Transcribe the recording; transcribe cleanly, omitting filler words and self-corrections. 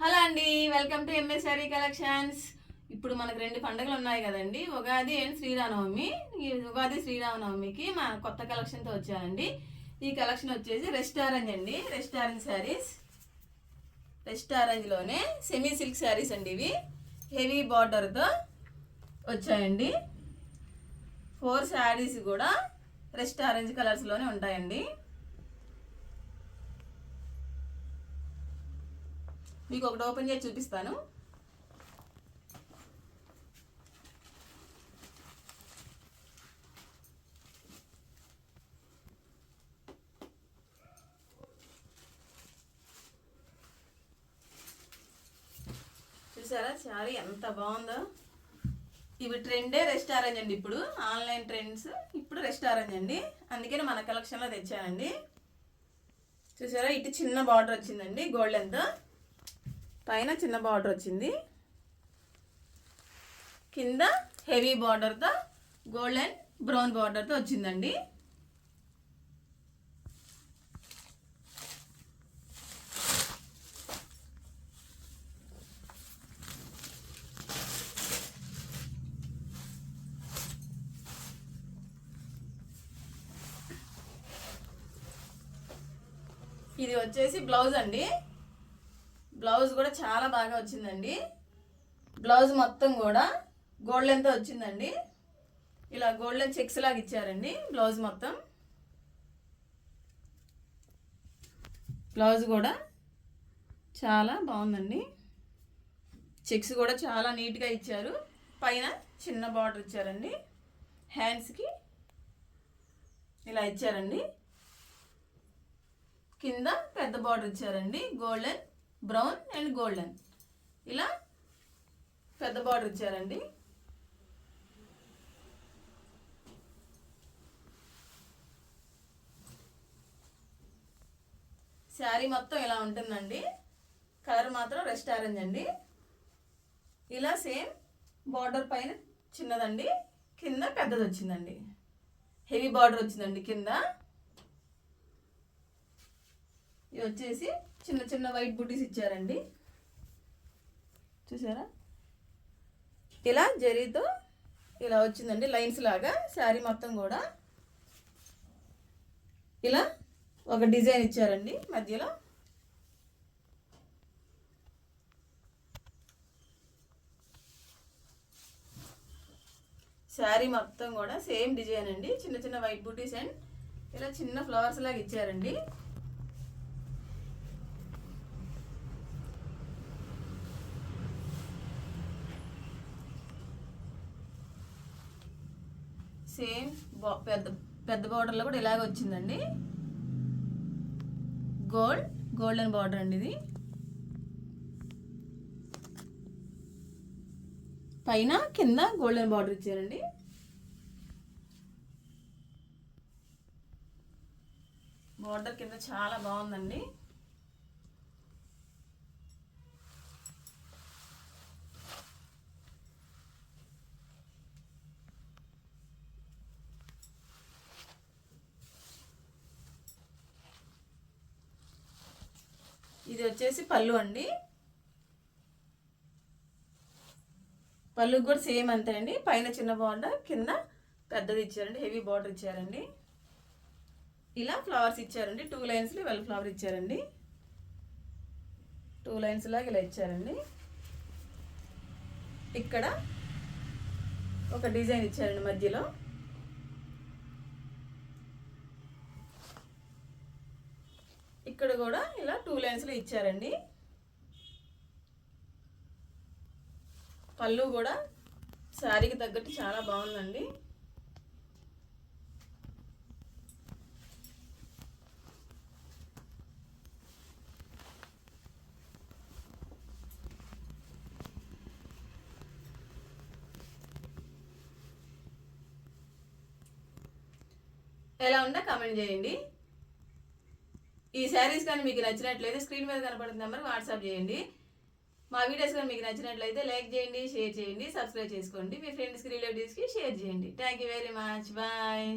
Hello అండి, welcome to MS sari collections. ఇప్పుడు మనకు 2 పండుగలు ఉన్నాయి కదండి, ఉగాది అండ్ శ్రీరామనవమి. ఈ ఉగాది శ్రీరామనవమికి మా కొత్త కలెక్షన్తో వచ్చానండి. ఈ కలెక్షన్ వచ్చేసి రెస్ట్ ఆరెంజ్ అండి, రెస్ట్ ఆరెంజ్ శారీస్. రెస్ట్ ఆరెంజ్లోనే సెమీ సిల్క్ శారీస్ అండి. ఇవి హెవీ బార్డర్తో వచ్చాయండి. 4 శారీస్ కూడా రెస్ట్ ఆరెంజ్ కలర్స్లోనే ఉంటాయండి. మీకు ఒకటి ఓపెన్ చేసి చూపిస్తాను. చూసారా శారీ ఎంత బాగుందో. ఇవి ట్రెండే రెస్ట్ ఆరెంజ్ అండి. ఇప్పుడు ఆన్లైన్ ట్రెండ్స్ ఇప్పుడు రెస్ట్ ఆరెంజ్ అండి, అందుకని మన కలెక్షన్లో తెచ్చానండి. చూసారా, ఇటు చిన్న బార్డర్ వచ్చిందండి గోల్డెన్తో, పైన చిన్న బార్డర్ వచ్చింది, కింద హెవీ బార్డర్తో గోల్డెన్ బ్రౌన్ బార్డర్తో వచ్చిందండి. ఇది వచ్చేసి బ్లౌజ్ అండి. బ్లౌజ్ కూడా చాలా బాగా వచ్చిందండి. బ్లౌజ్ మొత్తం కూడా గోల్డెన్తో వచ్చిందండి. ఇలా గోల్డెన్ చెక్స్ లాగా ఇచ్చారండి బ్లౌజ్ మొత్తం. బ్లౌజ్ కూడా చాలా బాగుందండి. చెక్స్ కూడా చాలా నీట్గా ఇచ్చారు. పైన చిన్న బార్డర్ ఇచ్చారండి. హ్యాండ్స్కి ఇలా ఇచ్చారండి. కింద పెద్ద బార్డర్ ఇచ్చారండి, గోల్డెన్ బ్రౌన్ అండ్ గోల్డెన్, ఇలా పెద్ద బార్డర్ ఇచ్చారండి. శారీ మొత్తం ఇలా ఉంటుందండి. కలర్ మాత్రం రెస్ట్ ఆరెంజ్ అండి. ఇలా సేమ్ బార్డర్ పైన చిన్నదండి, కింద పెద్దది వచ్చిందండి. హెవీ బార్డర్ వచ్చిందండి కింద. ఇవి వచ్చేసి చిన్న చిన్న వైట్ బుటీస్ ఇచ్చారండి. చూసారా, ఇలా జరీతో ఇలా వచ్చిందండి లైన్స్ లాగా. శారీ మొత్తం కూడా ఇలా ఒక డిజైన్ ఇచ్చారండి మధ్యలో. శారీ మొత్తం కూడా సేమ్ డిజైన్ అండి, చిన్న చిన్న వైట్ బుటీస్ అండ్ ఇలా చిన్న ఫ్లవర్స్ లాగా ఇచ్చారండి. సేమ్ పెద్ద బార్డర్లో కూడా ఇలాగ వచ్చిందండి. గోల్డెన్ బార్డర్ అండి ఇది. పైన కింద గోల్డెన్ బార్డర్ ఇచ్చారండి. బార్డర్ కింద చాలా బాగుందండి. ఇది వచ్చేసి పళ్ళు అండి. పళ్ళు కూడా సేమ్ అంతే అండి, పైన చిన్న బార్డర్ కింద పెద్దది ఇచ్చారండి, హెవీ బార్డర్ ఇచ్చారండి. ఇలా ఫ్లవర్స్ ఇచ్చారండి, 2 లైన్స్లో ఇవాళ ఫ్లవర్ ఇచ్చారండి. 2 లైన్స్ లాగా ఇలా ఇచ్చారండి. ఇక్కడ ఒక డిజైన్ ఇచ్చారండి మధ్యలో. ఇక్కడ కూడా ఇలా 2 లైన్స్లో ఇచ్చారండి. పళ్ళు కూడా శారీకి తగ్గట్టు చాలా బాగుందండి. ఎలా ఉందో కామెంట్ చేయండి. ఈ శారీస్ కానీ మీకు నచ్చినట్లయితే స్క్రీన్ మీద కనపడుతున్న నెంబర్ వాట్సాప్ చేయండి. మా వీడియోస్ కానీ మీకు నచ్చినట్లయితే లైక్ చేయండి, షేర్ చేయండి, సబ్స్క్రైబ్ చేసుకోండి. మీ ఫ్రెండ్స్కి రిలేటివ్స్కి షేర్ చేయండి. Thank you very much. Bye.